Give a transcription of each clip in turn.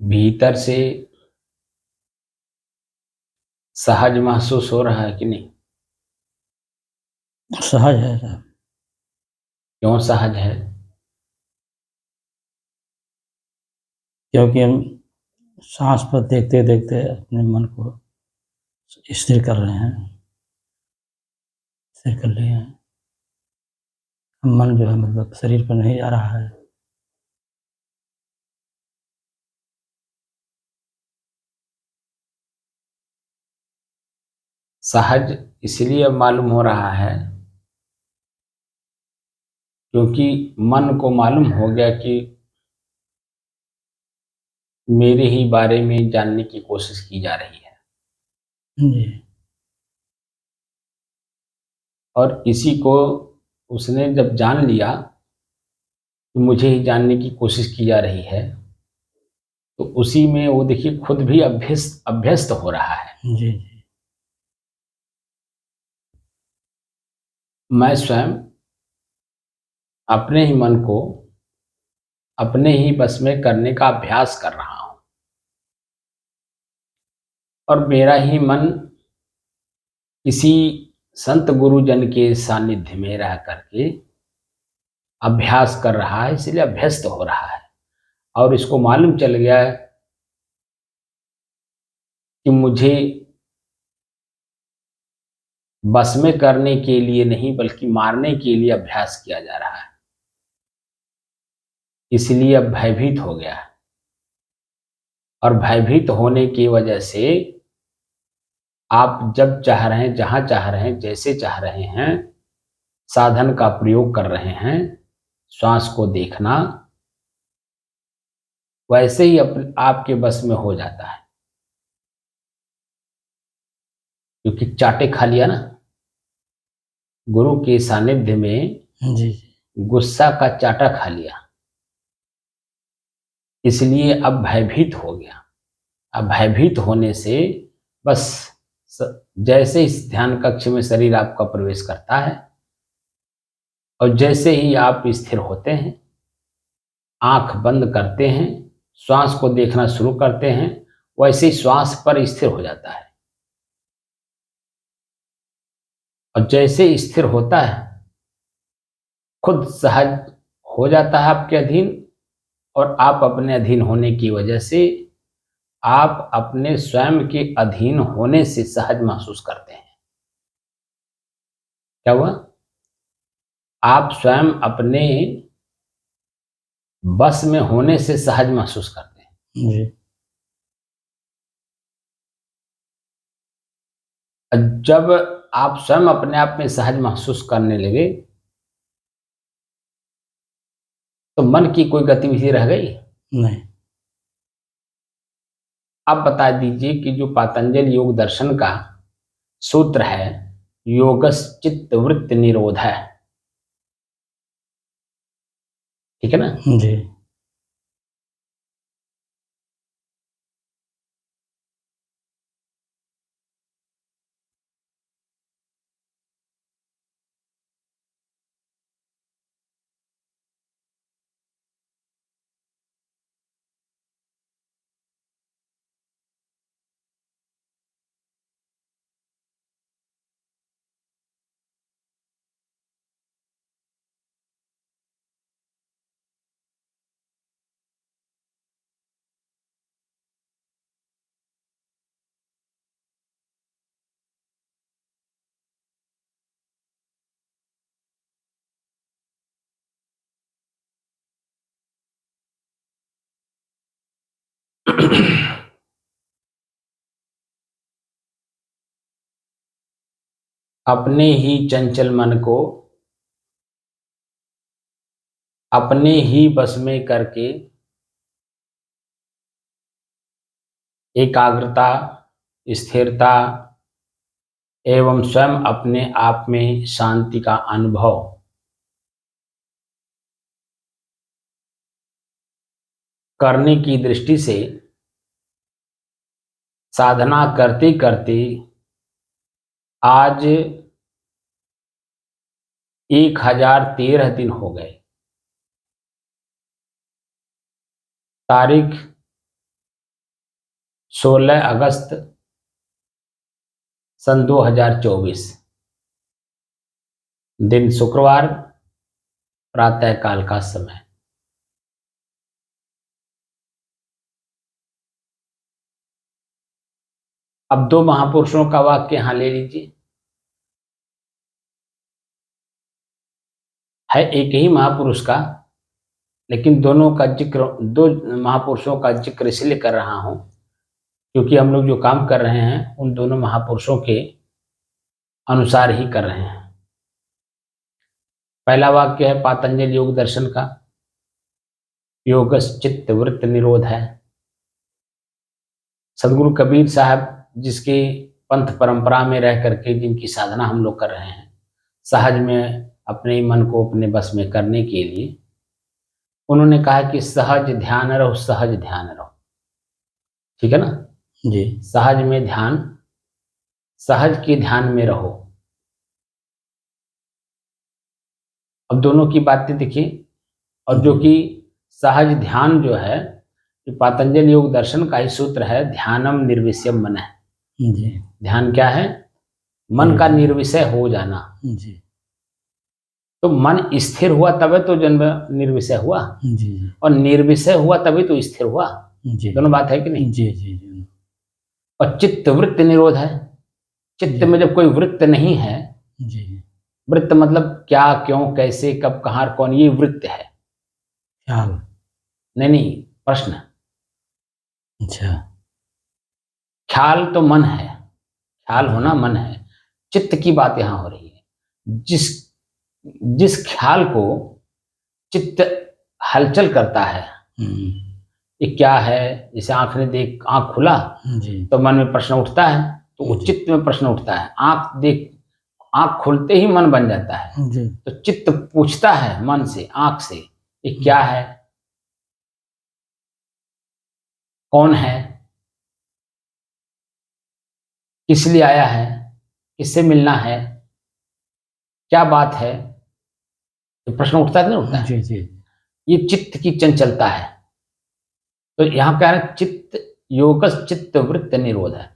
भीतर से सहज महसूस हो रहा है कि नहीं? सहज है साहब। क्यों सहज है? क्योंकि हम सांस पर देखते देखते अपने मन को स्थिर कर रहे हैं, स्थिर कर लिए हैं। मन जो है मतलब शरीर पर नहीं जा रहा है। सहज इसलिए अब मालूम हो रहा है क्योंकि मन को मालूम हो गया कि मेरे ही बारे में जानने की कोशिश की जा रही है, जी। और इसी को उसने जब जान लिया कि मुझे ही जानने की कोशिश की जा रही है, तो उसी में वो देखिए खुद भी अभ्यस्त अभ्यस्त हो रहा है। जी, जी। मैं स्वयं अपने ही मन को अपने ही बस में करने का अभ्यास कर रहा हूँ, और मेरा ही मन किसी संत गुरुजन के सानिध्य में रह करके अभ्यास कर रहा है, इसलिए अभ्यस्त हो रहा है। और इसको मालूम चल गया है कि मुझे बस में करने के लिए नहीं बल्कि मारने के लिए अभ्यास किया जा रहा है, इसलिए अब भयभीत हो गया है। और भयभीत होने की वजह से आप जब चाह रहे हैं, जहां चाह रहे हैं, जैसे चाह रहे हैं, साधन का प्रयोग कर रहे हैं, श्वास को देखना वैसे ही आपके बस में हो जाता है, क्योंकि चाटे खा लिया ना। गुरु के सानिध्य में जी, जी। गुस्सा का चाटा खा लिया, इसलिए अब भयभीत हो गया। अब भयभीत होने से बस जैसे इस ध्यान कक्ष में शरीर आपका प्रवेश करता है और जैसे ही आप स्थिर होते हैं, आंख बंद करते हैं, श्वास को देखना शुरू करते हैं, वैसे ही श्वास पर स्थिर हो जाता है। और जैसे स्थिर होता है, खुद सहज हो जाता है आपके अधीन, और आप अपने अधीन होने की वजह से आप अपने स्वयं के अधीन होने से सहज महसूस करते हैं। क्या हुआ? आप स्वयं अपने बस में होने से सहज महसूस करते हैं। जी। और जब आप स्वयं अपने आप में सहज महसूस करने लगे, तो मन की कोई गतिविधि रह गई? नहीं। आप बता दीजिए कि जो पातंजल योग दर्शन का सूत्र है, योगश्चित्त वृत्ति निरोध है, ठीक है ना? जी। अपने ही चंचल मन को अपने ही बस में करके एकाग्रता, स्थिरता एवं स्वयं अपने आप में शांति का अनुभव करने की दृष्टि से साधना करते करते आज 1013 दिन हो गए। तारीख 16 अगस्त सन 2024, दिन शुक्रवार, प्रातः काल का समय। अब दो महापुरुषों का वाक्य यहां ले लीजिए। है एक ही महापुरुष का, लेकिन दोनों का जिक्र, दो महापुरुषों का जिक्र इसलिए कर रहा हूं क्योंकि हम लोग जो काम कर रहे हैं उन दोनों महापुरुषों के अनुसार ही कर रहे हैं। पहला वाक्य है पातंजलि योग दर्शन का, योगश्चित्त वृत्त निरोध है। सदगुरु कबीर साहब जिसकी पंथ परंपरा में रह करके जिनकी साधना हम लोग कर रहे हैं, सहज में अपने मन को अपने बस में करने के लिए उन्होंने कहा कि सहज ध्यान रहो, सहज ध्यान रहो। ठीक है ना जी। सहज में ध्यान, सहज के ध्यान में रहो। अब दोनों की बातें देखिए, और जो कि सहज ध्यान जो है पातंजलि योग दर्शन का ही सूत्र है, ध्यानम निर्विषयम मनः। जी। ध्यान क्या है? मन का निर्विषय हो जाना। जी। तो मन स्थिर हुआ तभी तो जन्म निर्विषय हुआ, जी। और निर्विषय हुआ तभी तो स्थिर हुआ। जी। दोनों बात है कि नहीं? जी जी जी। और चित्त वृत्त निरोध है। चित्त में जब कोई वृत्त नहीं है, जी। वृत्त मतलब क्या, क्यों, कैसे, कब, कहाँ, कौन, ये वृत्त है। ख्याल? नहीं, प्रश्न। अच्छा। ख्याल तो मन है, ख्याल होना मन है। चित्त की बात यहां हो रही है। जिस ख्याल को चित्त हलचल करता है, ये क्या है? जैसे आंख ने देख, आंख खुला जी। तो मन में प्रश्न उठता है, तो वो चित्त में प्रश्न उठता है। आंख खुलते ही मन बन जाता है। जी। तो चित्त पूछता है मन से, आंख से, ये क्या है, कौन है, किस लिए आया है, किससे मिलना है, क्या बात है। तो प्रश्न उठता है कि नहीं उठता है? जी जी। ये चित्त की चंचलता है। तो यहाँ क्या है? चित्त, योगस चित्त वृत्त निरोध है।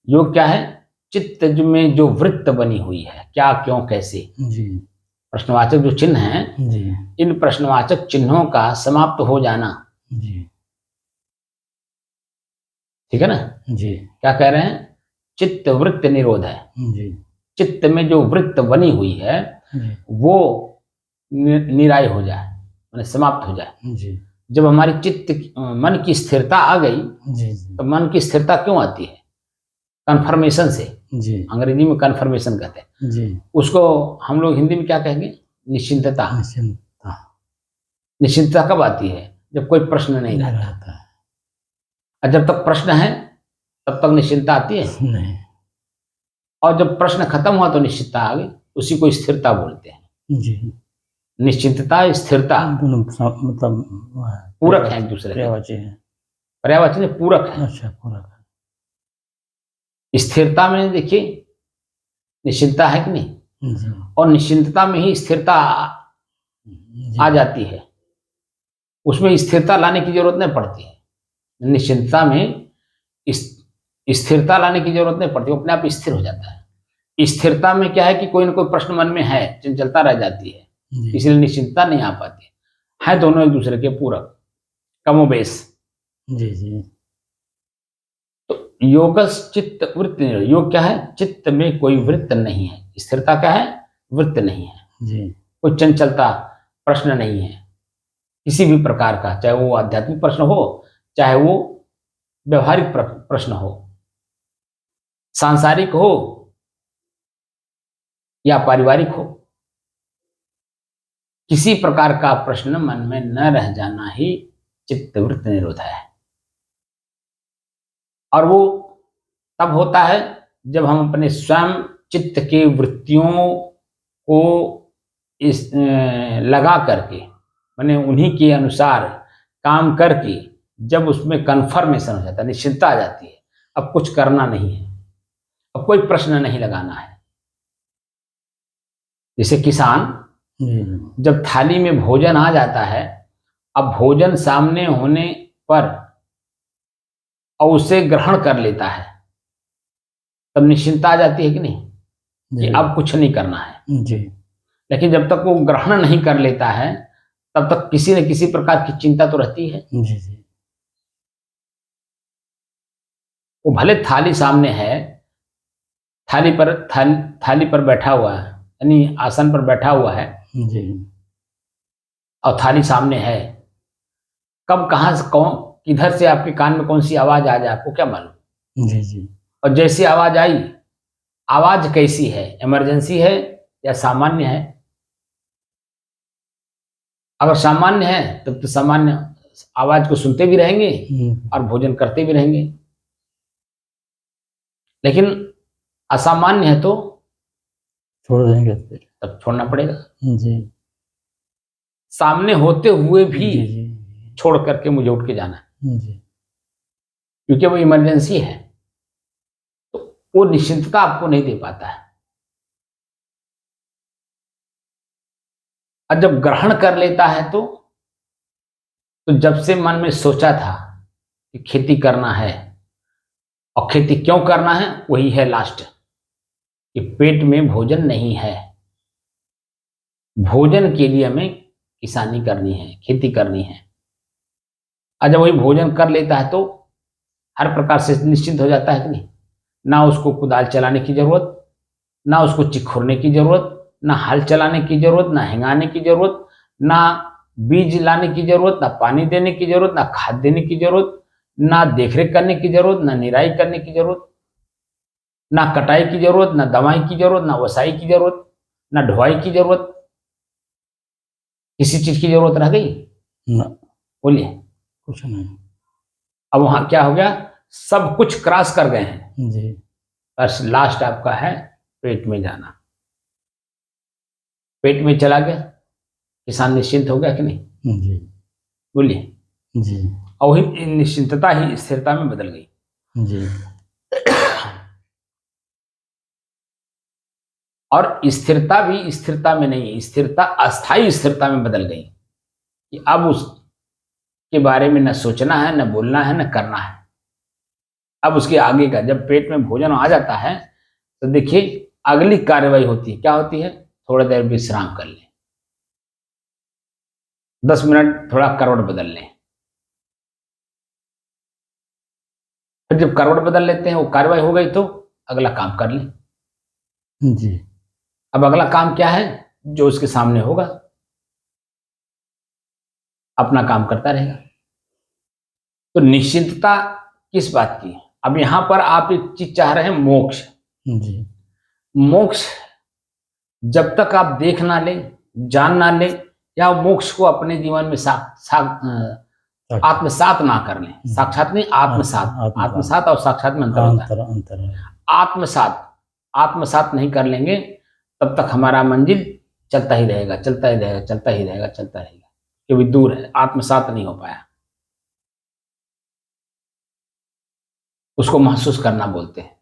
योग क्या है? चित्त में जो वृत्त बनी हुई है, क्या, क्यों, कैसे, जी। प्रश्नवाचक जो चिन्ह हैं, जी। इन प्रश्नवाचक चिन्हों का समाप्त हो जाना। जी। ठीक है ना? जी। क्या कह रहे हैं? चित्त वृत्त निरोध है। जी। चित्त में जो वृत्त बनी हुई है जी। वो निराय हो जाए, माने समाप्त हो जाए। जी। जब हमारी मन की स्थिरता आ गई, जी। तो मन की स्थिरता क्यों आती है? कन्फर्मेशन से। जी। अंग्रेजी में कन्फर्मेशन कहते हैं जी। उसको, हम लोग हिंदी में क्या कहेंगे? निश्चिंतता। निश्चिंतता। निश्चिंतता कब आती है? जब कोई प्रश्न नहीं रहता। है। और जब तक प्रश्न है तब तक निश्चिंतता आती है नहीं। और जब प्रश्न खत्म हुआ तो निश्चितता आ गई। उसी को स्थिरता बोलते हैं। जी। निश्चिंतता, स्थिरता दोनों मतलब पूरक है एक दूसरे के। पर्यायवाची है। पर्यायवाची नहीं, पूरक है। अच्छा, पूरक है। स्थिरता में देखिए निश्चिंतता है कि नहीं, जी। और निश्चिंतता में ही स्थिरता आ जाती है। उसमें स्थिरता लाने की जरूरत नहीं पड़ती है। निश्चिंतता में स्थिरता लाने की जरूरत नहीं पड़ती, अपने आप स्थिर हो जाता है। स्थिरता में क्या है कि कोई ना कोई प्रश्न मन में है, चंचलता रह जाती है, इसलिए निश्चिंतता नहीं आ पाती है। दोनों एक दूसरे के पूरक, कमोबेश। जी जी। तो योगस चित्त वृत्त निरोध। योग क्या है? चित्त में कोई वृत्त नहीं है। स्थिरता क्या है? वृत्त नहीं है। जी। कोई चंचलता, प्रश्न नहीं है किसी भी प्रकार का, चाहे वो आध्यात्मिक प्रश्न हो, चाहे वो व्यवहारिक प्रश्न हो, सांसारिक हो या पारिवारिक हो। किसी प्रकार का प्रश्न मन में न रह जाना ही चित्तवृत्त निरोध है। और वो तब होता है जब हम अपने स्वयं चित्त के वृत्तियों को लगा करके, माने उन्हीं के अनुसार काम करके, जब उसमें कन्फर्मेशन हो जाता है, निश्चिंतता आ जाती है, अब कुछ करना नहीं है, अब कोई प्रश्न नहीं लगाना है। जैसे किसान जब थाली में भोजन आ जाता है, अब भोजन सामने होने पर और उसे ग्रहण कर लेता है, तब निश्चिंतता आ जाती है कि नहीं, कि जी अब कुछ नहीं करना है। जी लेकिन जब तक वो ग्रहण नहीं कर लेता है, तब तक किसी न किसी प्रकार की चिंता तो रहती है। जी जी वो भले थाली सामने है, थाली पर बैठा हुआ है, यानी आसन पर बैठा हुआ है, जी और थाली सामने है, कब कहाँ से कौन किधर से आपके कान में कौन सी आवाज आ जाए आपको क्या मालूम। जी जी और जैसी आवाज आई, आवाज कैसी है, इमरजेंसी है या सामान्य है। अगर सामान्य है तब तो सामान्य आवाज को सुनते भी रहेंगे और भोजन करते भी रहेंगे। लेकिन असामान्य है तो छोड़ देंगे फिर। तब छोड़ना पड़ेगा, जी सामने होते हुए भी जी जी छोड़ करके मुझे उठ के जाना है, जी क्योंकि वो इमरजेंसी है। तो वो निश्चिंतता आपको नहीं दे पाता है। और जब ग्रहण कर लेता है तो जब से मन में सोचा था कि खेती करना है, और खेती क्यों करना है, वही है लास्ट, कि पेट में भोजन नहीं है, भोजन के लिए हमें किसानी करनी है, खेती करनी है। और जब वही भोजन कर लेता है तो हर प्रकार से निश्चिंत हो जाता है कि नहीं, ना उसको कुदाल चलाने की जरूरत, ना उसको चिखुरने की जरूरत, ना हल चलाने की जरूरत, ना हिंगाने की जरूरत, ना बीज लाने की जरूरत, ना पानी देने की जरूरत, ना खाद देने की जरूरत, ना देखरेख करने की जरूरत, ना निराई करने की जरूरत, ना कटाई की जरूरत, ना दवाई की जरूरत, ना वसाई की जरूरत, ना ढुआई की जरूरत। किसी चीज की जरूरत रह गई? ना बोलिए। कुछ नहीं। अब वहां क्या हो गया, सब कुछ क्रॉस कर गए हैं, जी बस लास्ट आपका है पेट में जाना। पेट में चला गया, किसान निश्चिंत हो गया कि नहीं, जी बोलिए। जी और वही निश्चिंतता ही स्थिरता में बदल गई। जी और स्थिरता भी स्थिरता में नहीं, स्थिरता अस्थाई स्थिरता में बदल गई, कि अब उसके बारे में न सोचना है, न बोलना है, न करना है। अब उसके आगे का, जब पेट में भोजन आ जाता है तो देखिए अगली कार्रवाई होती है, क्या होती है, थोड़ा देर विश्राम कर लें, 10 मिनट थोड़ा करवट बदल लें। फिर जब करवट बदल लेते हैं, वो कार्रवाई हो गई तो अगला काम कर लें। जी अब अगला काम क्या है, जो उसके सामने होगा, अपना काम करता रहेगा। तो निश्चिंतता किस बात की, अब यहां पर आप एक चीज चाह रहे हैं, मोक्ष। जी मोक्ष जब तक आप देख ना ले, जान ना ले, या मोक्ष को अपने जीवन में आत्मसात ना कर लें, साक्षात नहीं, आत्मसात, आत्मसात और साक्षात में अंतर होता है। अंतर है। आत्मसात आत्मसात नहीं कर लेंगे, तब तक हमारा मंजिल चलता ही रहेगा, चलता ही रहेगा, चलता ही रहेगा, चलता रहेगा, क्योंकि दूर है, आत्मसात नहीं हो पाया। उसको महसूस करना बोलते हैं,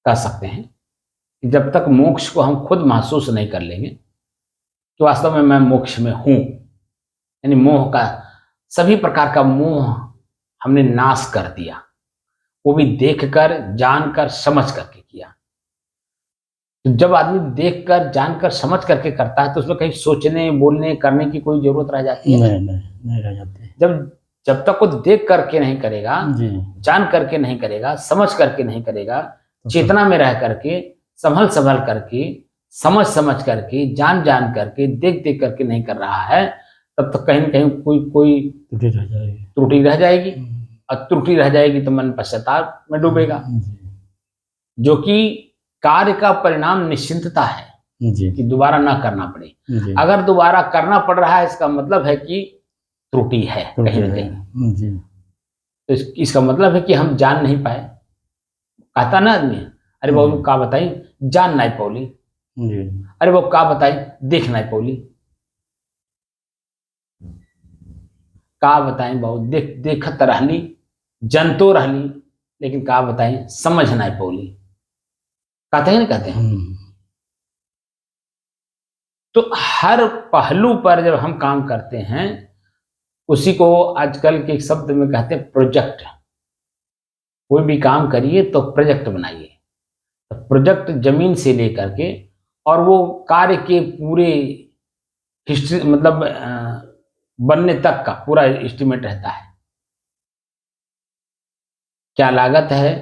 कह सकते हैं कि जब तक मोक्ष को हम खुद महसूस नहीं कर लेंगे कि वास्तव में मैं मोक्ष में हूं, यानी मोह का, सभी प्रकार का मोह हमने नाश कर दिया, वो भी देखकर, जानकर, समझ करके किया। तो जब आदमी देखकर, जानकर, समझ करके करता है तो उसमें कहीं सोचने, बोलने, करने की कोई जरूरत रह जाती है? नहीं रह जाती। जब जब तक वो देख करके नहीं करेगा, जी जान करके नहीं करेगा, समझ करके नहीं करेगा, तो चेतना में रह करके, संभल संभल करके, समझ समझ करके, जान जान करके, देख देख करके नहीं कर रहा है, तब तक कहीं न कहीं कोई कोई त्रुटि रह जाएगी। त्रुटि रह जाएगी। और त्रुटि रह जाएगी तो मन पश्चाताप में डूबेगा, जो कि कार्य का परिणाम निश्चिंतता है, जी कि दोबारा ना करना पड़े। जी अगर दोबारा करना पड़ रहा है, इसका मतलब है कि त्रुटि है कहीं न कहीं। जी तो इसका मतलब है कि हम जान नहीं पाए। कहता ना आदमी, अरे बाबू का बताई, जान नहीं पौली, जी अरे वो का बताई, देख नहीं पौली, का बताई बाबू, देखत रहली, जनतो रहली, लेकिन का बताई, समझ नहीं पौली। कहते हैं ना, कहते हैं। तो हर पहलू पर जब हम काम करते हैं, उसी को आजकल के शब्द में कहते हैं प्रोजेक्ट। कोई भी काम करिए तो प्रोजेक्ट बनाइए। तो प्रोजेक्ट जमीन से लेकर के और वो कार्य के पूरे हिस्ट्री मतलब बनने तक का पूरा एस्टिमेट रहता है। क्या लागत है,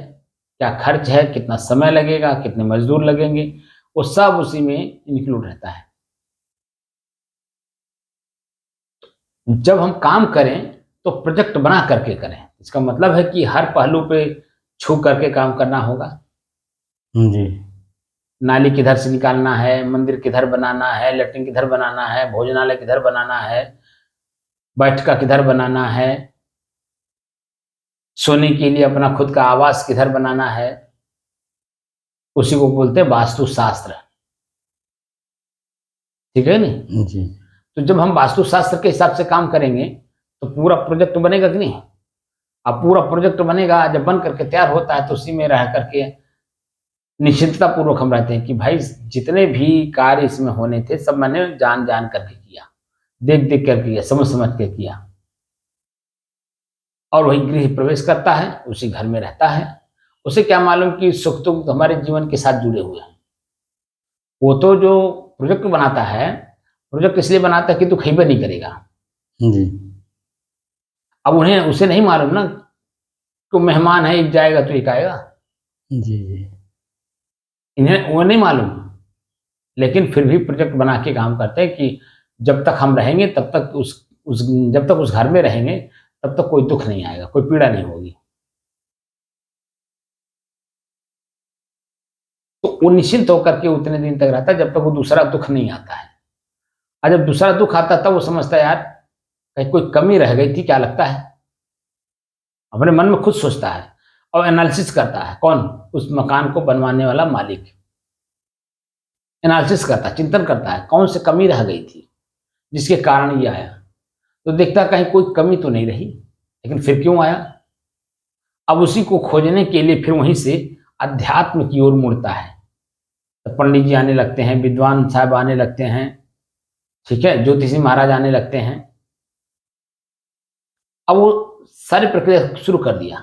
क्या खर्च है, कितना समय लगेगा, कितने मजदूर लगेंगे, वो सब उसी में इंक्लूड रहता है। जब हम काम करें तो प्रोजेक्ट बना करके करें। इसका मतलब है कि हर पहलू पे छू करके काम करना होगा। जी। नाली किधर से निकालना है, मंदिर किधर बनाना है, लैट्रिन किधर बनाना है, भोजनालय किधर बनाना है, बैठका किधर बनाना है, सोने के लिए अपना खुद का आवास किधर बनाना है, उसी को बोलते हैं वास्तुशास्त्र। ठीक है नहीं? जी। तो जब हम वास्तुशास्त्र के हिसाब से काम करेंगे तो पूरा प्रोजेक्ट बनेगा कि नहीं? अब पूरा प्रोजेक्ट बनेगा, जब बन करके तैयार होता है तो उसी में रह करके निश्चिंतता पूर्वक हम रहते हैं कि भाई जितने भी कार्य इसमें होने थे सब मैंने जान जान करके किया, देख देख कर किया, समझ समझ के किया। और वही गृह प्रवेश करता है, उसी घर में रहता है। उसे क्या मालूम कि सुख दुख हमारे जीवन के साथ जुड़े हुए हैं। वो तो जो प्रोजेक्ट बनाता है, प्रोजेक्ट इसलिए बनाता है कि तू खइबे नहीं करेगा। जी। अब उसे नहीं मालूम ना कि मेहमान है, एक जाएगा तो एक आएगा। जी। जी। इन्हें वो नहीं मालूम, लेकिन फिर भी प्रोजेक्ट बना के काम करते हैं कि जब तक हम रहेंगे तब तक जब तक उस घर में रहेंगे तब तक कोई दुख नहीं आएगा, कोई पीड़ा नहीं होगी। तो वो निश्चिंत होकर के उतने दिन तक रहता है जब तक वो दूसरा दुख नहीं आता है। और जब दूसरा दुख आता है तब वो समझता है यार कहीं कोई कमी रह गई थी क्या, लगता है। अपने मन में खुद सोचता है और एनालिसिस करता है। कौन? उस मकान को बनवाने वाला मालिक एनालिसिस करता है, चिंतन करता है कौन सी कमी रह गई थी जिसके कारण ये आया। तो देखता है कहीं कोई कमी तो नहीं रही, लेकिन फिर क्यों आया। अब उसी को खोजने के लिए फिर वहीं से अध्यात्म की ओर मुड़ता है। तो पंडित जी आने लगते हैं, विद्वान साहब आने लगते हैं, ठीक है, ज्योतिषी महाराज आने लगते हैं। अब वो सारी प्रक्रिया शुरू कर दिया,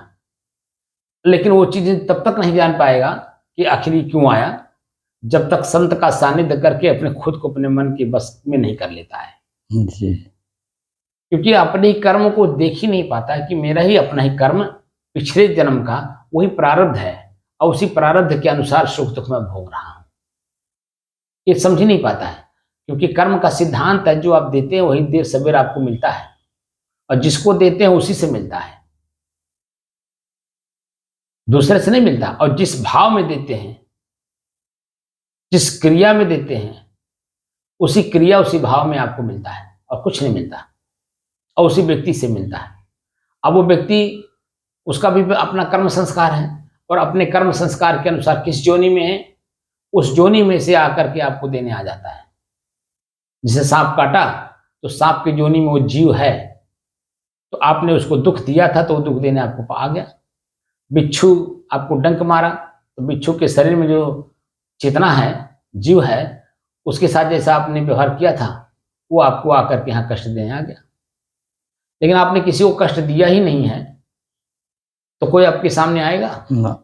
लेकिन वो चीजें तब तक नहीं जान पाएगा कि आखिर ये क्यों आया, जब तक संत का सानिध्य करके अपने खुद को अपने मन के बस में नहीं कर लेता है। जी। क्योंकि अपने ही कर्म को देख ही नहीं पाता है कि मेरा ही अपना ही कर्म पिछले जन्म का वही प्रारब्ध है और उसी प्रारब्ध के अनुसार सुख दुख में भोग रहा हूं। ये समझ ही नहीं पाता है, क्योंकि कर्म का सिद्धांत है जो आप देते हैं वही देर सवेर आपको मिलता है, और जिसको देते हैं उसी से मिलता है, दूसरे से नहीं मिलता। और जिस भाव में देते हैं, जिस क्रिया में देते हैं, उसी क्रिया उसी भाव में आपको मिलता है और कुछ नहीं मिलता, और उसी व्यक्ति से मिलता है। अब वो व्यक्ति, उसका भी अपना कर्म संस्कार है और अपने कर्म संस्कार के अनुसार किस जोनि में है, उस जोनि में से आकर के आपको देने आ जाता है। जिसे सांप काटा तो सांप की जोनि में वो जीव है, तो आपने उसको दुख दिया था तो वो दुख देने आपको आ गया। बिच्छू आपको डंक मारा तो बिच्छू के शरीर में जो चेतना है, जीव है, उसके साथ जैसा आपने व्यवहार किया था वो आपको आकर के यहाँ कष्ट देने आ गया। लेकिन आपने किसी को कष्ट दिया ही नहीं है तो कोई आपके सामने आएगा ना।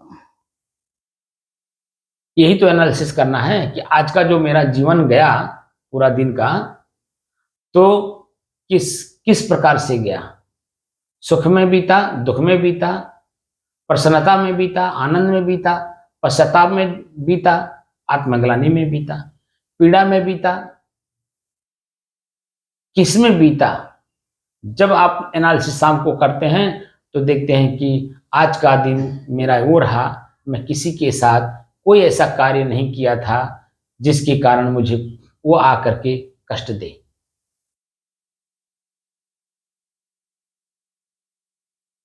यही तो एनालिसिस करना है कि आज का जो मेरा जीवन गया पूरा दिन का, तो किस किस प्रकार से गया। सुख में बीता, दुख में बीता, प्रसन्नता में बीता, आनंद में बीता, पश्चाताप में बीता, आत्मग्लानि में बीता, पीड़ा में बीता, किस में बीता। जब आप एनालिसिस शाम को करते हैं तो देखते हैं कि आज का दिन मेरा वो रहा, मैं किसी के साथ कोई ऐसा कार्य नहीं किया था जिसके कारण मुझे वो आकर के कष्ट दे।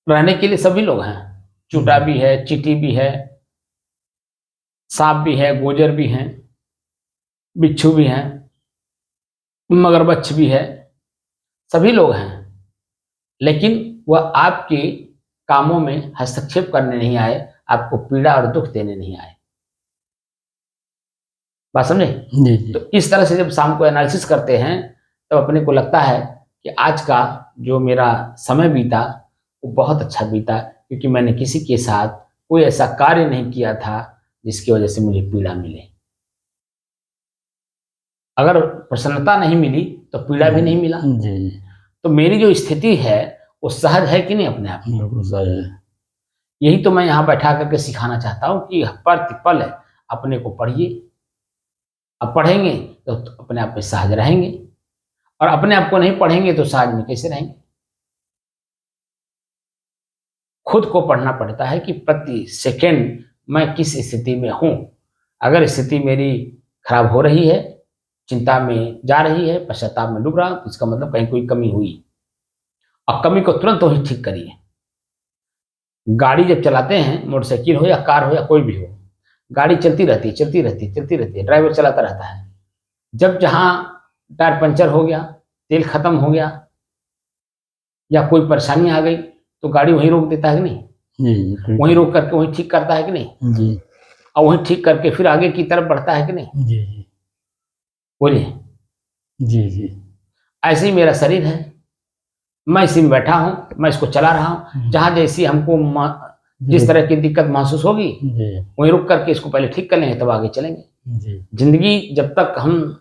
रहने के लिए सभी लोग हैं, चूटा भी है, चींटी भी है, सांप भी है, गोजर भी हैं, बिच्छू भी हैं, मगरमच्छ भी है, सभी लोग हैं। लेकिन वह आपके कामों में हस्तक्षेप करने नहीं आए, आपको पीड़ा और दुख देने नहीं आए। बात समझे? जी। जी। तो इस तरह से जब शाम को एनालिसिस करते हैं तब अपने को लगता है कि आज का जो मेरा समय बीता वो बहुत अच्छा बीता, क्योंकि मैंने किसी के साथ कोई ऐसा कार्य नहीं किया था जिसकी वजह से मुझे पीड़ा मिले। अगर प्रसन्नता नहीं मिली तो पीड़ा भी नहीं मिला। जी तो मेरी जो स्थिति है वो सहज है कि नहीं अपने आप में? बिल्कुल सही है। यही तो मैं यहाँ बैठा करके सिखाना चाहता हूँ कि प्रतिपल अपने को पढ़िए। अब पढ़ेंगे तो अपने आप में सहज रहेंगे, और अपने आप को नहीं पढ़ेंगे तो सहज में कैसे रहेंगे? खुद को पढ़ना पड़ता है कि प्रति सेकंड मैं किस स्थिति में हूं। अगर स्थिति मेरी खराब हो रही है, चिंता में जा रही है, पश्चाताप में डूब रहा हूं, तो इसका मतलब कहीं कोई कमी हुई, और कमी को तुरंत वही ठीक करिए। गाड़ी जब चलाते हैं, मोटरसाइकिल हो या कार हो या कोई भी हो, गाड़ी चलती रहती है, चलती रहती है, चलती रहती है, ड्राइवर चलाता रहता है। जब जहां टायर पंचर हो गया, तेल खत्म हो गया, या कोई परेशानी आ गई, तो गाड़ी वहीं रोक देता है कि नहीं? जी वहीं रोक करके वहीं ठीक करता है कि नहीं? जी और वहीं ठीक करके फिर आगे की तरफ बढ़ता है कि नहीं? जी जी बोलिए। जी जी ऐसे ही मेरा शरीर है, मैं इसी में बैठा हूं, मैं इसको चला रहा हूं। जहां जैसी हमको जिस तरह की दिक्कत महसूस होगी, जी वहीं रुक करके इसको पहले ठीक कर लेंगे, तब आगे चलेंगे। जी जिंदगी जब तक हम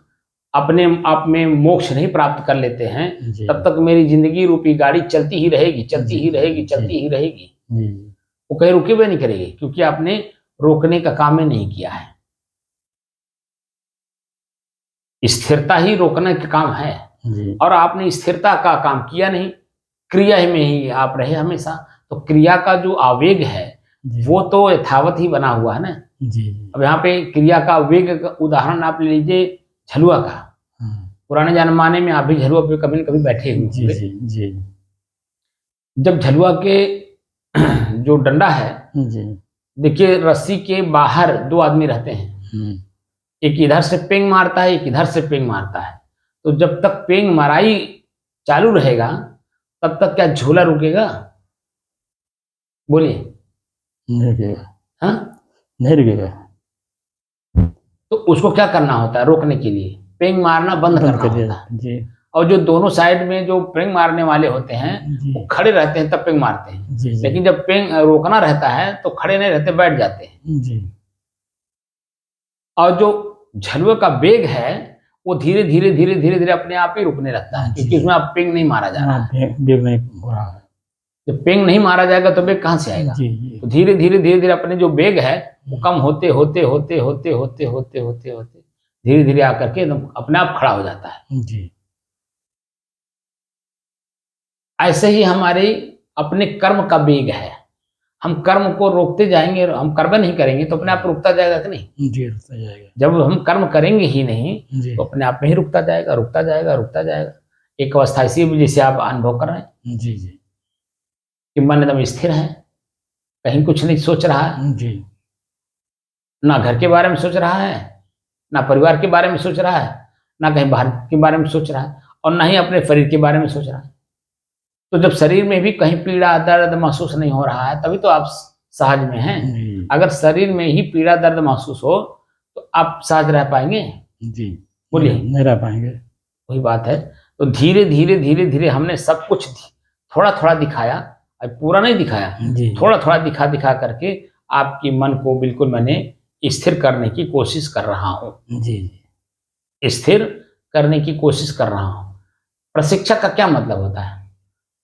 अपने आप में मोक्ष नहीं प्राप्त कर लेते हैं, जी तब तक मेरी जिंदगी रूपी गाड़ी चलती ही रहेगी, चलती ही रहेगी, जी। चलती ही रहेगी। जी वो कहीं रुके हुए नहीं करेगी, क्योंकि आपने रोकने का काम ही नहीं किया है। स्थिरता ही रोकने का काम है, जी और आपने स्थिरता का काम किया नहीं, क्रिया में ही आप रहे हमेशा। तो क्रिया का जो आवेग है जी वो तो यथावत ही बना हुआ है ना। जी अब यहाँ पे क्रिया का वेग का उदाहरण आप ले लीजिए, झलुआ का। हाँ, पुराने जमाने में आप भी झलुआ पे कभी न कभी बैठे हुए जी होंगे। जी जी जब झलुआ के जो डंडा है, जी देखिए रस्सी के बाहर दो आदमी रहते हैं, हम्म, एक इधर से पेंग मारता है, एक इधर से पेंग मारता है। तो जब तक पेंग माराई चालू रहेगा, तब तक क्या झूला रुकेगा? बोलिए। नहीं रुकेगा, हाँ, नहीं रुकेगा, तो उसको क्या करना होता है? रोकने के लिए पेंग मारना बंद बंद करना कर दिया होता है। जी और जो दोनों साइड में जो पेंग मारने वाले होते हैं, जी वो खड़े रहते हैं तब पेंग मारते हैं। जी जी लेकिन जब पेंग रोकना रहता है तो खड़े नहीं रहते, बैठ जाते हैं। जी और जो झलुए का वेग है वो धीरे धीरे धीरे धीरे धीरे अपने आप ही रुकने लगता है, जी, क्योंकि उसमें अब पेंग नहीं मारा जा रहा हाँ, है। बेग नहीं हो रहा है। जब पेंग नहीं मारा जाएगा तो वेग कहाँ से आएगा? जी जी तो धीरे धीरे धीरे धीरे अपने जो वेग है वो कम होते होते होते होते होते होते होते होते धीरे धीरे आकर के एकदम अपने आप खड़ा हो जाता है। जी ऐसे ही हमारे अपने कर्म का वेग है। हम कर्म को रोकते जाएंगे, हम कर्म नहीं करेंगे तो अपने आप रुकता जाएगा कि नहीं? जी रुकता जाएगा। जब हम कर्म करेंगे ही नहीं जी तो अपने आप में ही रुकता जाएगा, रुकता जाएगा, रुकता जाएगा। एक अवस्था ऐसी भी जिसे आप अनुभव कर रहे हैं जी जी कि मन एकदम स्थिर है, कहीं कुछ नहीं सोच रहा है, जी ना घर के बारे में सोच रहा है, ना परिवार के बारे में सोच रहा है, ना कहीं बाहर के बारे में सोच रहा है, और ना ही अपने शरीर के बारे में सोच रहा है। तो जब शरीर में भी कहीं पीड़ा दर्द महसूस नहीं हो रहा है, तभी तो आप सहज में हैं। जी अगर शरीर में ही पीड़ा दर्द महसूस हो तो आप सहज रह पाएंगे? जी बोलिए। नहीं रह पाएंगे। वही बात है। तो धीरे धीरे धीरे धीरे हमने सब कुछ थोड़ा थोड़ा दिखाया, अब पूरा नहीं दिखाया, जी थोड़ा थोड़ा दिखा दिखा करके आपकी मन को बिल्कुल मैंने स्थिर करने की कोशिश कर रहा हूँ, जी स्थिर करने की कोशिश कर रहा हूँ। प्रशिक्षक का क्या मतलब होता है?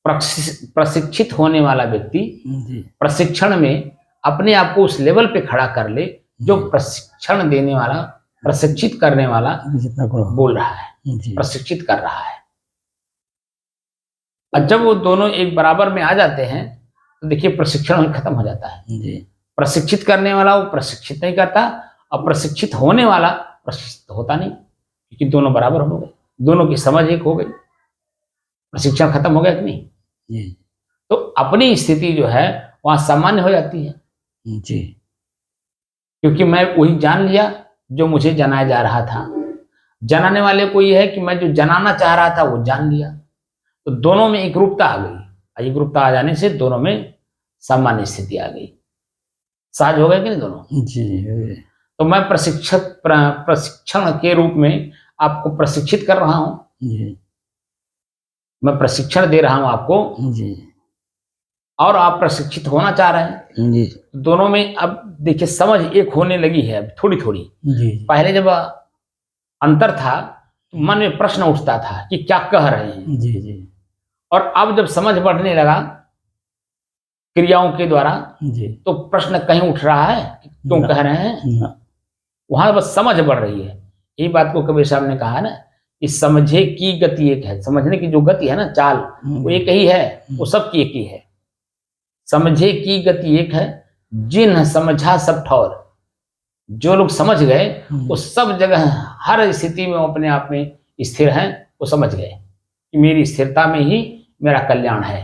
प्रशिक्षित होने वाला व्यक्ति जी प्रशिक्षण में अपने आप को उस लेवल पे खड़ा कर ले जो प्रशिक्षण देने वाला, प्रशिक्षित करने वाला जितना गुण बोल रहा है, जी प्रशिक्षित कर रहा है। और जब वो दोनों एक बराबर में आ जाते हैं तो देखिए प्रशिक्षण ही खत्म हो जाता है। जी प्रशिक्षित करने वाला वो प्रशिक्षित नहीं करता, और प्रशिक्षित होने वाला प्रशिक्षित होता नहीं, क्योंकि दोनों बराबर हो गए, दोनों की समझ एक हो गई, प्रशिक्षण खत्म हो गया कि नहीं? जी तो अपनी स्थिति जो है वहां सामान्य हो जाती है, जी क्योंकि मैं वही जान लिया जो मुझे जनाया जा रहा था। जनाने वाले को यह है कि मैं जो जनाना चाह रहा था वो जान लिया, तो दोनों में एकरूपता आ गई। एकरूपता आ जाने से दोनों में सामान्य स्थिति आ गई, साझ हो गए कि नहीं दोनों? जी तो मैं प्रशिक्षण के रूप में आपको प्रशिक्षित कर रहा हूं, जी मैं प्रशिक्षण दे रहा हूं आपको जी और आप प्रशिक्षित होना चाह रहे हैं। जी दोनों में अब देखिए समझ एक होने लगी है अब थोड़ी थोड़ी। जी पहले जब अंतर था तो मन में प्रश्न उठता था कि क्या कह रहे हैं, जी जी और अब जब समझ बढ़ने लगा क्रियाओं के द्वारा जी तो प्रश्न कहीं उठ रहा है कि क्यों ना। कह रहे हैं, ना। वहां बस समझ बढ़ रही है। यही बात को कबीर साहब ने कहा ना कि समझे की गति एक है, समझने की जो गति है ना चाल वो एक ही है, वो सबकी एक ही है। समझे की गति एक है, जिन समझा सब ठौर। जो लोग समझ गए वो सब जगह हर स्थिति में अपने आप में स्थिर हैं, वो समझ गए कि मेरी स्थिरता में ही मेरा कल्याण है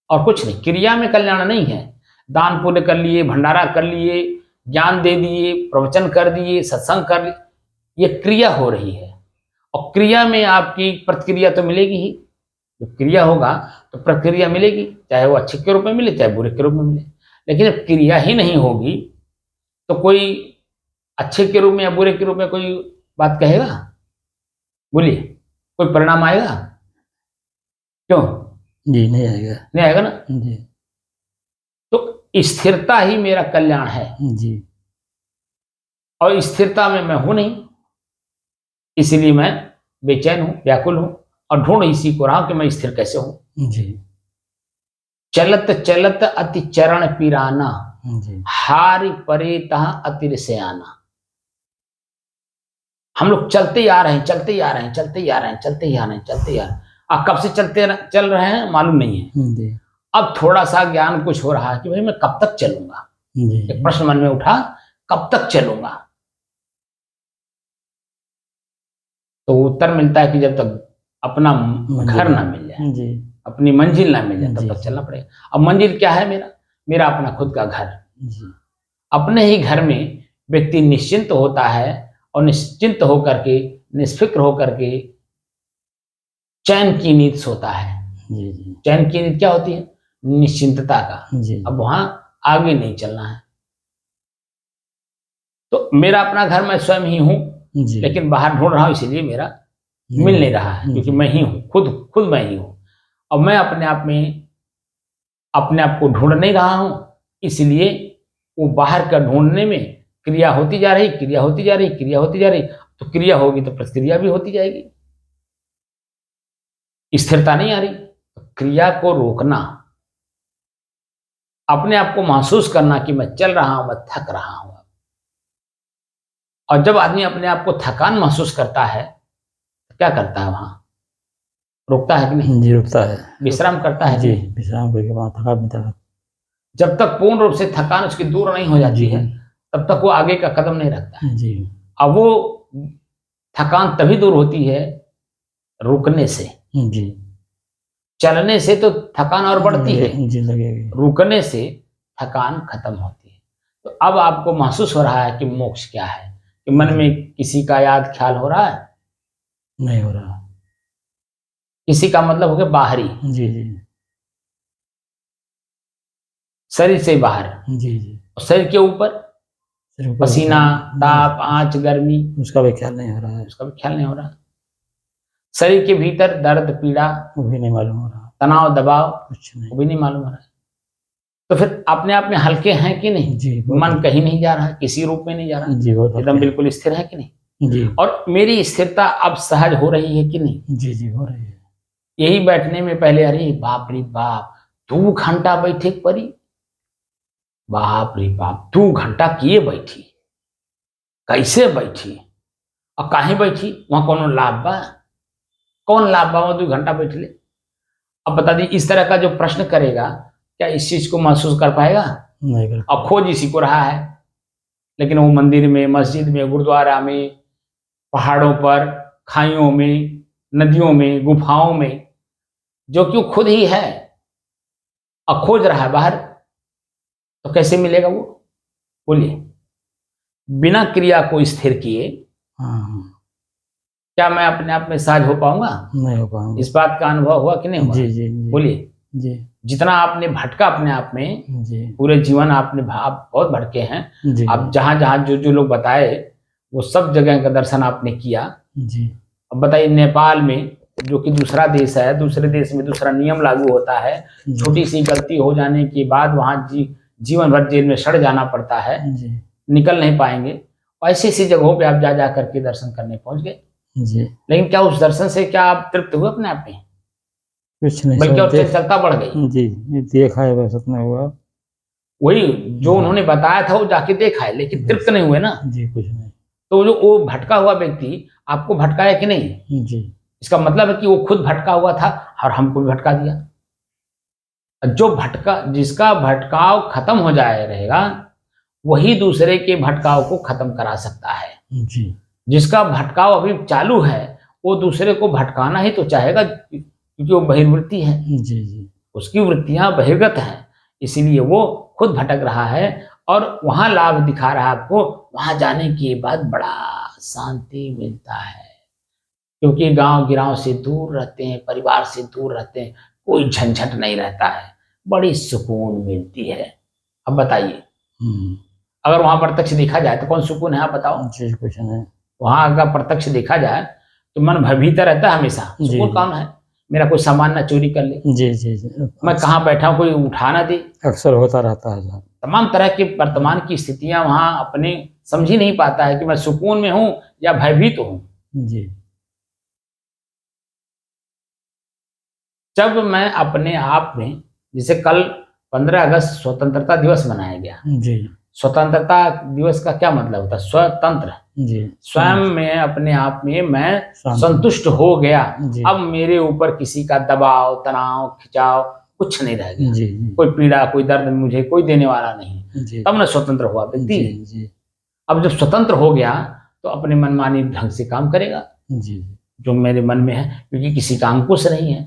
और कुछ नहीं। क्रिया में कल्याण नहीं है। दान पुण्य कर लिए, भंडारा कर लिए, ज्ञान दे दिए, प्रवचन कर दिए, सत्संग कर लिए, ये क्रिया हो रही है। और क्रिया में आपकी प्रतिक्रिया तो मिलेगी ही। जब क्रिया होगा तो प्रक्रिया मिलेगी, चाहे वो अच्छे के रूप में मिले चाहे बुरे के रूप में मिले। लेकिन जब क्रिया ही नहीं होगी तो कोई अच्छे के रूप में या बुरे के रूप में कोई बात कहेगा? बोलिए, कोई परिणाम आएगा? क्यों जी नहीं आएगा। नहीं आएगा ना। जी तो स्थिरता ही मेरा कल्याण है, जी और स्थिरता में मैं हूं नहीं, इसलिए मैं बेचैन हूं, व्याकुल हूं और ढूंढ इसी को रहा हूं कि मैं स्थिर कैसे हूं। जी चलत चलत अति चरण पिराना, जी हारि परे तहाँ अतिर से आना। हम लोग चलते ही आ रहे हैं, चलते ही आ रहे हैं, चलते ही आ रहे हैं, चलते ही आ रहे हैं, चलते ही आ रहे हैं। अब कब से चल रहे हैं मालूम नहीं है। जी अब थोड़ा सा ज्ञान कुछ हो रहा है कि भाई मैं कब तक चलूंगा। जी एक प्रश्न मन में उठा, कब तक चलूंगा? तो उत्तर मिलता है कि जब तक अपना घर ना मिल जाए, जी अपनी मंजिल ना मिल जाए तब जी, तक चलना पड़ेगा। अब मंजिल क्या है? मेरा अपना खुद का घर। जी अपने ही घर में व्यक्ति निश्चिंत होता है और निश्चिंत होकर के, निष्फिक्र होकर के चैन की नींद सोता है। जी जी चैन की नींद क्या होती है? निश्चिंतता का। जी अब वहां आगे नहीं चलना है। तो मेरा अपना घर मैं स्वयं ही हूं, जी लेकिन बाहर ढूंढ रहा हूं, इसीलिए मेरा मिल नहीं रहा है, क्योंकि मैं ही हूं, खुद मैं ही हूं। और मैं अपने आप को ढूंढ नहीं रहा हूं, इसलिए वो बाहर का ढूंढने में क्रिया होती जा रही, क्रिया होती जा रही, क्रिया होती जा रही। तो क्रिया होगी तो प्रतिक्रिया भी होती जाएगी, स्थिरता नहीं आ रही। तो क्रिया को रोकना, अपने आप को महसूस करना कि मैं चल रहा हूं, मैं थक रहा हूं। और जब आदमी अपने आप को थकान महसूस करता है तो क्या करता है? वहां रुकता है कि नहीं? जी रुकता है, विश्राम करता है कि जी नहीं? विश्राम करके वहाँ थका मिलता है। जब तक पूर्ण रूप से थकान उसकी दूर नहीं हो जाती जी है तब तक वो आगे का कदम नहीं रखता है। जी अब वो थकान तभी दूर होती है रुकने से। जी चलने से तो थकान और बढ़ती है, जी लगेगी। रुकने से थकान खत्म होती है। तो अब आपको महसूस हो रहा है कि मोक्ष क्या है, कि मन में किसी का याद ख्याल हो रहा है? नहीं हो रहा। किसी का मतलब हो गया बाहरी, जी जी शरीर से बाहर। जी जी और शरीर के ऊपर सिर ऊपर पसीना, ताप, आंच, गर्मी, उसका भी ख्याल नहीं हो रहा है। उसका भी ख्याल नहीं हो रहा। शरीर के भीतर दर्द, पीड़ा, वो भी नहीं मालूम हो रहा, तनाव, दबाव, कुछ नहीं। वो भी नहीं मालूम हो रहा है। तो फिर अपने आप में हल्के हैं कि नहीं? जी मन कहीं नहीं जा रहा, किसी रूप में नहीं जा रहा, जी बहुत एकदम बिल्कुल स्थिर है कि नहीं? जी और मेरी स्थिरता अब सहज हो रही है कि नहीं? जी जी हो रही है। यही बैठने में पहले अरे बाप रे बाप 2 घंटा बैठे परी, बाप रे बाप 2 घंटा किए बैठी, कैसे बैठी और काहे बैठी? वहां कौन लाभ बा? कौन लाभ बा? 2 घंटा बैठ ले। अब बता दी, इस तरह का जो प्रश्न करेगा क्या इस चीज को महसूस कर पाएगा? नहीं कर और खोज इसी को रहा है। लेकिन वो मंदिर में, मस्जिद में, गुरुद्वारा में, पहाड़ों पर, खाइयों में, नदियों में, गुफाओं में, जो कि वो खुद ही है और खोज रहा है बाहर, तो कैसे मिलेगा वो? बोलिए। बिना क्रिया को स्थिर किए हाँ क्या मैं अपने आप में सहज हो पाऊंगा? नहीं हो पाऊंगा। इस बात का अनुभव हुआ कि नहीं हुआ? जी जी जी बोलिए। जी जितना आपने भटका अपने आप में, जी पूरे जीवन आपने आप बहुत भटके हैं। जी आप जहां जहां जो जो लोग बताए वो सब जगह का दर्शन आपने किया। जी अब बताइए, नेपाल में जो कि दूसरा देश है, दूसरे देश में दूसरा नियम लागू होता है, जी छोटी सी गलती हो जाने के बाद वहाँ जीवन भर जेल में सड़ जाना पड़ता है, जी निकल नहीं पाएंगे। ऐसी ऐसी जगहों पे आप जा करके दर्शन करने पहुंच गए, जी लेकिन क्या उस दर्शन से क्या आप तृप्त हुए अपने आप में? कुछ नहीं बल्कि सब और देख चंचलता बढ़ गई। जी ये देखा है बस उतना हुआ वही जो जी उन्होंने बताया था वो जाके देखा है, लेकिन तृप्त बस नहीं हुए ना। जी कुछ नहीं तो जो वो भटका हुआ व्यक्ति आपको भटकाया कि नहीं? जी इसका मतलब है कि वो खुद भटका हुआ था और हमको भी भटका दिया। जो भटका जिसका भटकाव खत्म हो जाए रहेगा, वही दूसरे के भटकाव को खत्म करा सकता है। जी जिसका भटकाव अभी चालू है, वो दूसरे को भटकाना ही तो चाहेगा, क्योंकि वो बहिर्वृत्ति है, जी जी उसकी वृत्तियां बहिर्गत हैं, इसीलिए वो खुद भटक रहा है और वहां लाभ दिखा रहा है आपको। वहां जाने के बाद बड़ा शांति मिलता है, क्योंकि गांव गिराव से दूर रहते हैं, परिवार से दूर रहते हैं, कोई झंझट नहीं रहता है, बड़ी सुकून मिलती है। अब बताइए, हम्म, अगर वहां प्रत्यक्ष देखा जाए तो कौन सुकून है, आप बताओ। जी कुछ नहीं वहां अगर प्रत्यक्ष देखा जाए तो मन भयभीत रहता है हमेशा। जी सुकून कौन है? मेरा कोई सामान ना चोरी कर ले, जी जी जी मैं कहाँ बैठा हूँ कोई उठा ना दे। अक्सर होता रहता है साहब तमाम तरह की वर्तमान की स्थितियां वहां अपने समझ ही नहीं पाता है कि मैं सुकून में हूं या भयभीत हूं। जी जब मैं अपने आप में, जैसे कल 15 अगस्त स्वतंत्रता दिवस मनाया गया। जी स्वतंत्रता दिवस का क्या मतलब होता है? स्वतंत्र। जी स्वयं में अपने आप में मैं शांत संतुष्ट हो गया। जी अब मेरे ऊपर किसी का दबाव, तनाव, खिंचाव कुछ नहीं रह गया। जी कोई पीड़ा, कोई दर्द मुझे कोई देने वाला नहीं। जी तब न स्वतंत्र हुआ व्यक्ति। जी जी अब जब स्वतंत्र हो गया तो अपने मनमानी ढंग से काम करेगा जी जो मेरे मन में है, क्योंकि किसी का अंकुश नहीं है,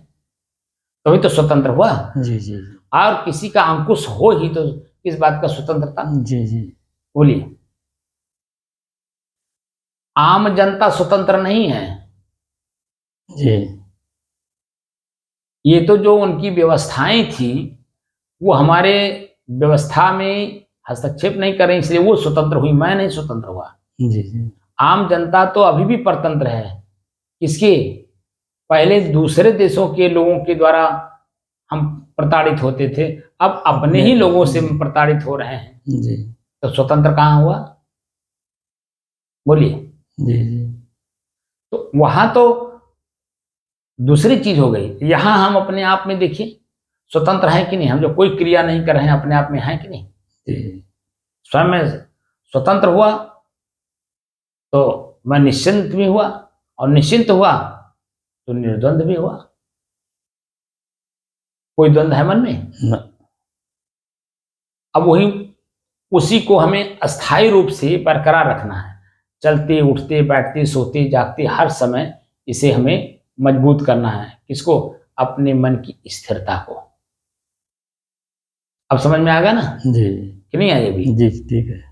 तभी तो स्वतंत्र हुआ। जी जी और किसी का अंकुश हो ही तो किस बात का स्वतंत्रता? जी जी बोलिए। आम जनता स्वतंत्र नहीं है। जी ये तो जो उनकी व्यवस्थाएं थी, वो हमारे व्यवस्था में हस्तक्षेप नहीं कर रही, इसलिए वो स्वतंत्र हुई, मैं नहीं स्वतंत्र हुआ। जी जी आम जनता तो अभी भी परतंत्र है। किसके? पहले दूसरे देशों के लोगों के द्वारा हम प्रताड़ित होते थे, अब अपने ही लोगों से हम प्रताड़ित हो रहे हैं। जी तो स्वतंत्र कहाँ हुआ? बोलिए। जी जी तो वहां तो दूसरी चीज हो गई, यहां हम अपने आप में देखिए स्वतंत्र हैं कि नहीं? हम जो कोई क्रिया नहीं कर रहे हैं अपने आप में हैं कि नहीं? जी स्वयं में स्वतंत्र हुआ तो मैं निश्चिंत भी हुआ, और निश्चिंत हुआ तो निर्द्वंद भी हुआ। कोई द्वंद है मन में? न अब वही उसी को हमें अस्थायी रूप से बरकरार रखना है। चलते उठते बैठते सोते जागते हर समय इसे हमें मजबूत करना है। किसको? अपने मन की स्थिरता को। अब समझ में आ गया ना जी कि नहीं आई अभी? जी ठीक है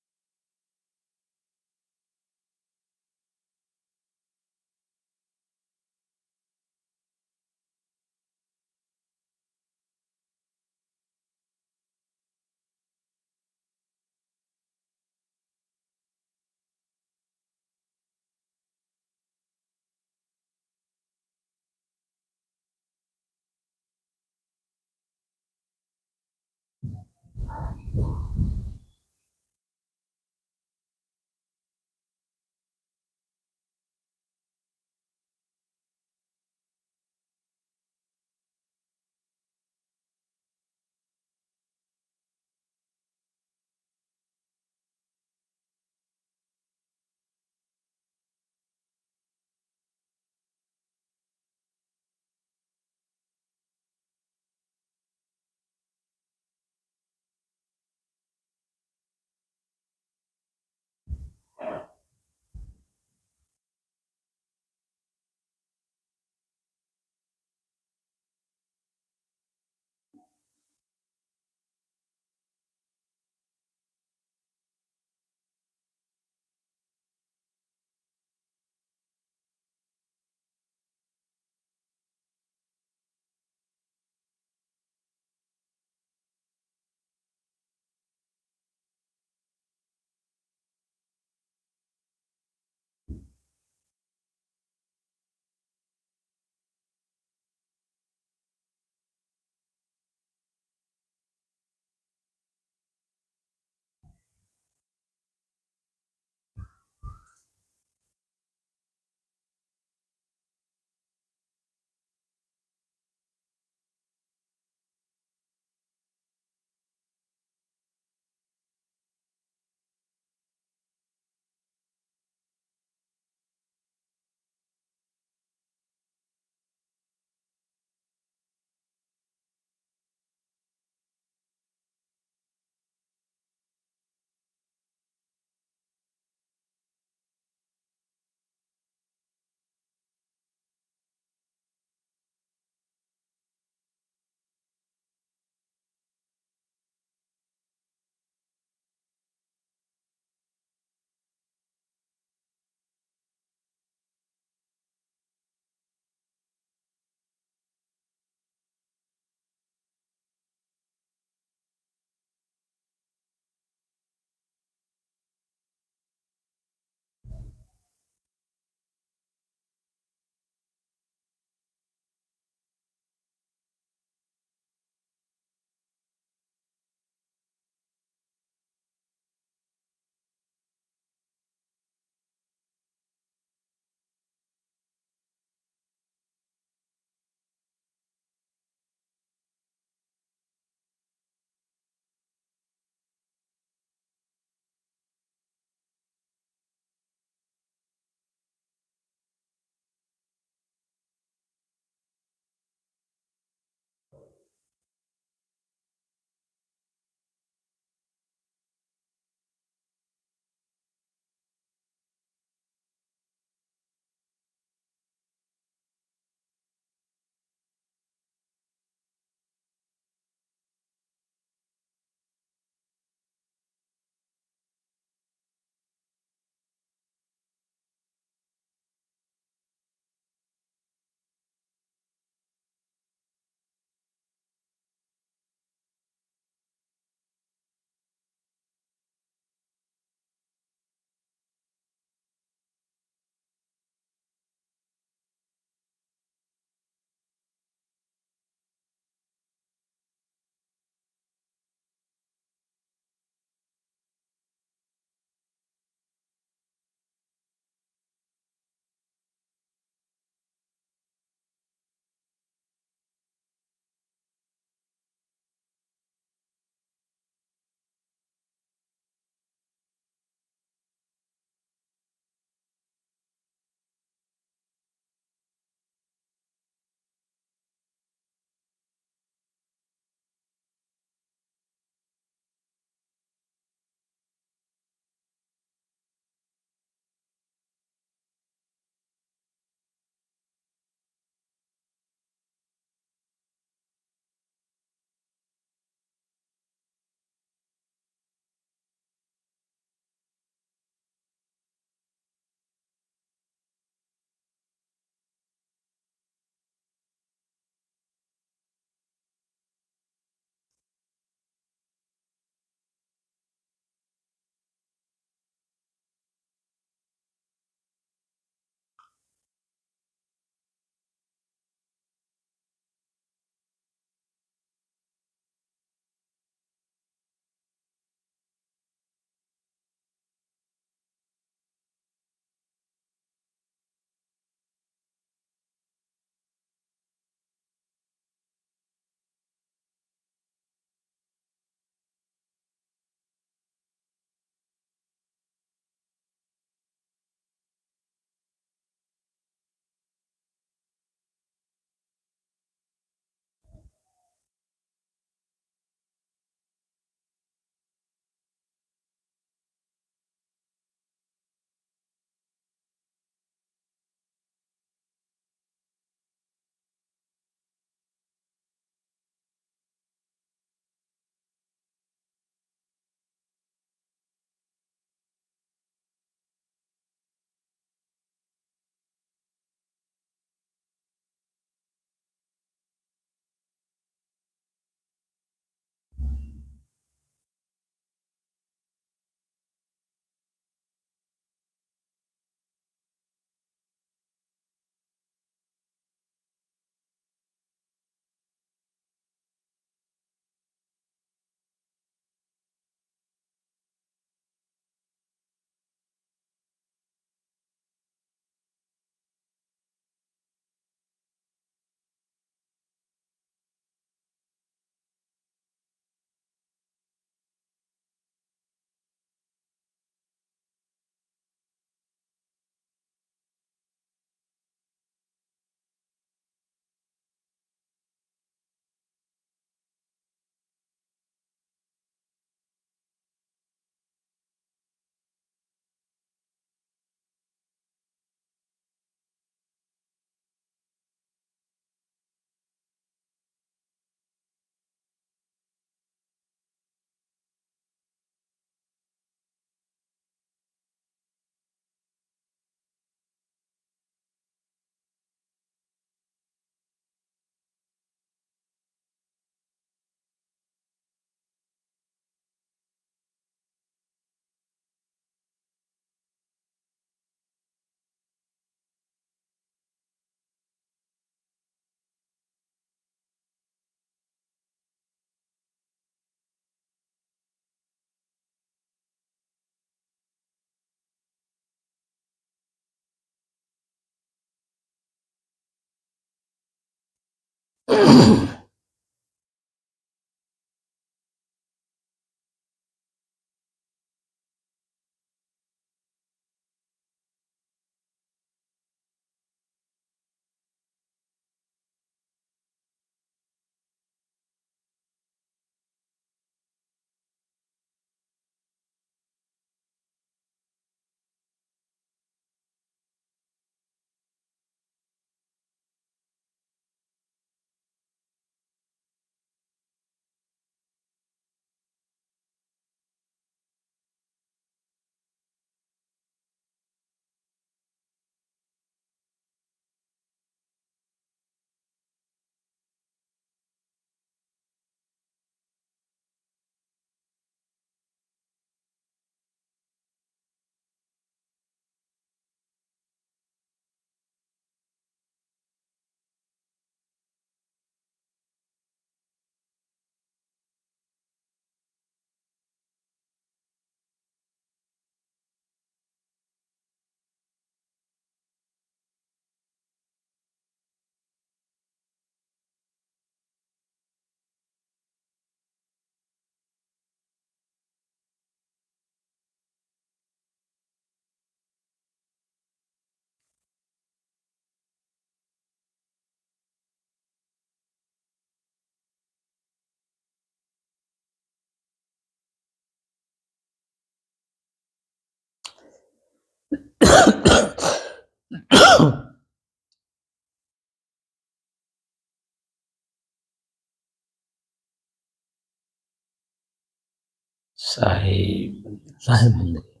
साहिब साहिब बंदगी,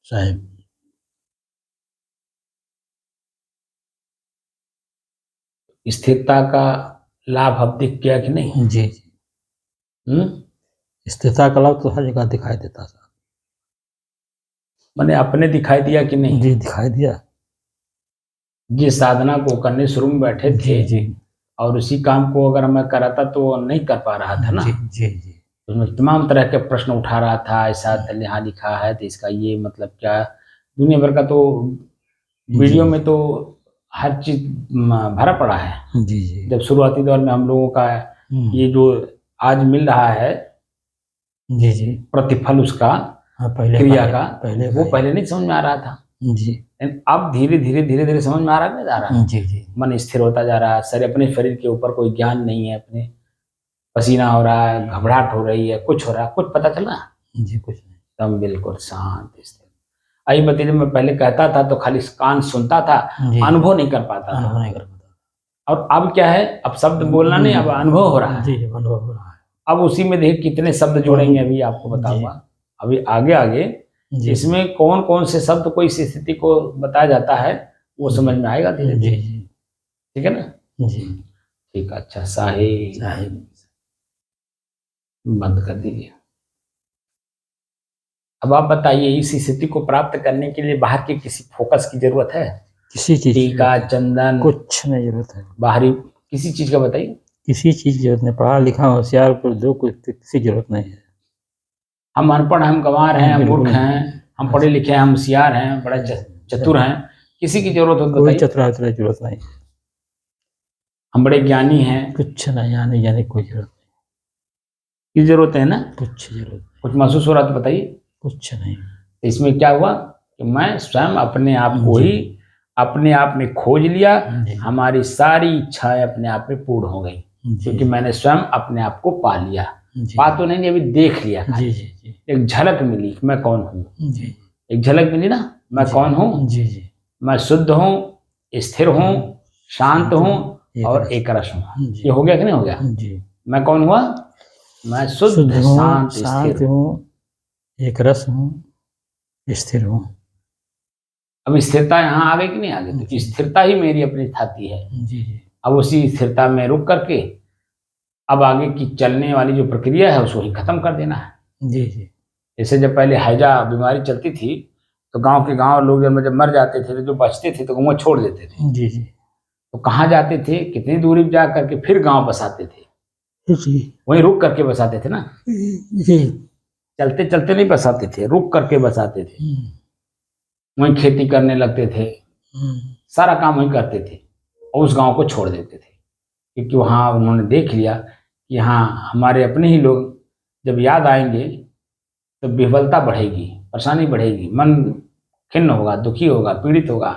साहिब। स्थिरता का लाभ अब दिख गया कि नहीं? जी जी, स्थिरता का लाभ तो हर जगह दिखाई देता था। मैंने अपने दिखाई दिया कि नहीं? जी दिखाई दिया। जिस साधना को करने शुरू में बैठे थे जी जी और उसी काम को अगर मैं कराता तो नहीं कर पा रहा था ना। जी जी जी तो मैं तमाम तरह के प्रश्न उठा रहा था, ऐसा यहाँ लिखा है तो इसका ये मतलब क्या, दुनिया भर का तो वीडियो में तो हर चीज भरा पड़ा है। जी जी जब शुरुआती दौर में हम लोगों का ये जो आज मिल रहा है जी जी, प्रतिफल उसका, हाँ पहले क्रिया का, पहले वो पहले नहीं समझ में आ रहा था। जी लेकिन अब धीरे धीरे समझ में आ रहा नहीं जा रहा। जी जी मन स्थिर होता जा रहा है, अपने शरीर के ऊपर कोई ज्ञान नहीं है, अपने पसीना हो रहा है, घबराहट हो रही है, कुछ हो रहा है, कुछ पता चल रहा है? जी कुछ नहीं। एकदम बिल्कुल शांत स्थिर। आई बताइए, मैं पहले कहता था तो खाली कान सुनता था, अनुभव नहीं कर पाता अनुभव था। नहीं कर पाता। और अब क्या है, अब शब्द बोलना नहीं, अब अनुभव हो रहा है। जी अनुभव हो रहा है। अब उसी में देखिए कितने शब्द जोड़ेंगे, अभी आपको बताऊंगा। अभी आगे आगे इसमें कौन कौन से शब्द को इस स्थिति को बताया जाता है वो समझ में आएगा धीरे धीरे। ठीक है ना? जी ठीक है, अच्छा साहिब बंद कर दीजिए। अब आप बताइए, इस स्थिति को प्राप्त करने के लिए बाहर के किसी फोकस की जरूरत है? किसी चीज टीका चंदन कुछ नहीं जरूरत है। बाहरी किसी चीज का बताइए। किसी चीज की जरूरत नहीं, पढ़ा लिखा होशियार को दो कुछ किसी जरूरत नहीं है। हम अनपढ़ हैं, हम गंवार हैं, हम मूर्ख हैं, हम पढ़े लिखे हैं, हम होशियार हैं, बड़े चतुर हैं, किसी की जरूरत हो तो कोई बताइए। चतुराई की जरूरत नहीं है। हम बड़े ज्ञानी हैं, कुछ नहीं, आने जाने कोई जरूरत की जरूरत है ना? कुछ जरूरत नहीं, कुछ महसूस हो रहा तो बताइए। कुछ नहीं। तो इसमें क्या हुआ कि मैं स्वयं अपने आप को ही अपने आप में खोज लिया, हमारी सारी इच्छाएं अपने आप में पूर्ण हो गई, क्योंकि मैंने स्वयं अपने आप को पा लिया। पा तो नहीं, अभी देख लिया। जी जी जी, एक झलक मिली, मैं कौन हूँ। जी एक झलक मिली ना, मैं कौन हूँ। जी जी, मैं शुद्ध हूँ, स्थिर हूँ, शांत हूँ और एक रस हूँ। ये हो गया कि नहीं हो गया? जी, मैं कौन हुआ? मैं शुद्ध शांत स्थिर हूँ, एक रस हूँ, स्थिर हूँ। अब स्थिरता यहाँ आ गई कि नहीं आ गई? तो स्थिरता ही मेरी अपनी थाती है। जी जी, अब उसी स्थिरता में रुक करके अब आगे की चलने वाली जो प्रक्रिया है उसको ही खत्म कर देना है। जी जी, जैसे जब पहले हैजा बीमारी चलती थी तो गांव के गांव लोग जब मर जाते थे तो जो बचते थे तो गाँव छोड़ देते थे। जी जी, तो कहाँ जाते थे, कितनी दूरी जा करके फिर गांव बसाते थे, जी वहीं रुक करके बसाते थे ना। जी, चलते चलते नहीं बसाते थे, रुक करके बसाते थे, वहीं खेती करने लगते थे, सारा काम वहीं करते थे और उस गांव को छोड़ देते थे। क्योंकि वहाँ उन्होंने देख लिया कि हाँ हमारे अपने ही लोग जब याद आएंगे तो विह्वलता बढ़ेगी, परेशानी बढ़ेगी, मन खिन्न होगा, दुखी होगा, पीड़ित होगा,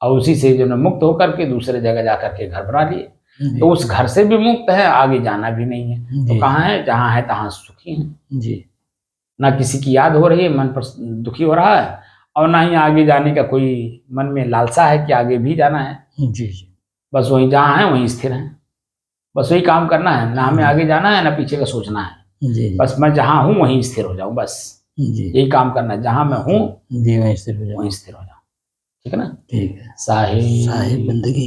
और उसी से जो है मुक्त होकर के दूसरे जगह जाकर के घर बना लिए। जी तो उस घर से भी मुक्त है, आगे जाना भी नहीं है, जी तो कहाँ है, जहाँ है तहाँ सुखी है। जी ना किसी की याद हो रही है, मन पर दुखी हो रहा है, और ना ही आगे जाने का कोई मन में लालसा है कि आगे भी जाना है। जी जी बस वहीं जहाँ है वहीं स्थिर है, बस वही काम करना है, ना हमें आगे जाना है ना पीछे का सोचना है। जी बस मैं जहाँ हूँ वहीं स्थिर हो जाऊँ, बस जी यही काम करना है, जहाँ मैं हूँ जी वहीं स्थिर हो जाओ। वहीं स्थिर हो जाऊँ। ठीक है ना। ठीक है। साहिब साहिब बंदगी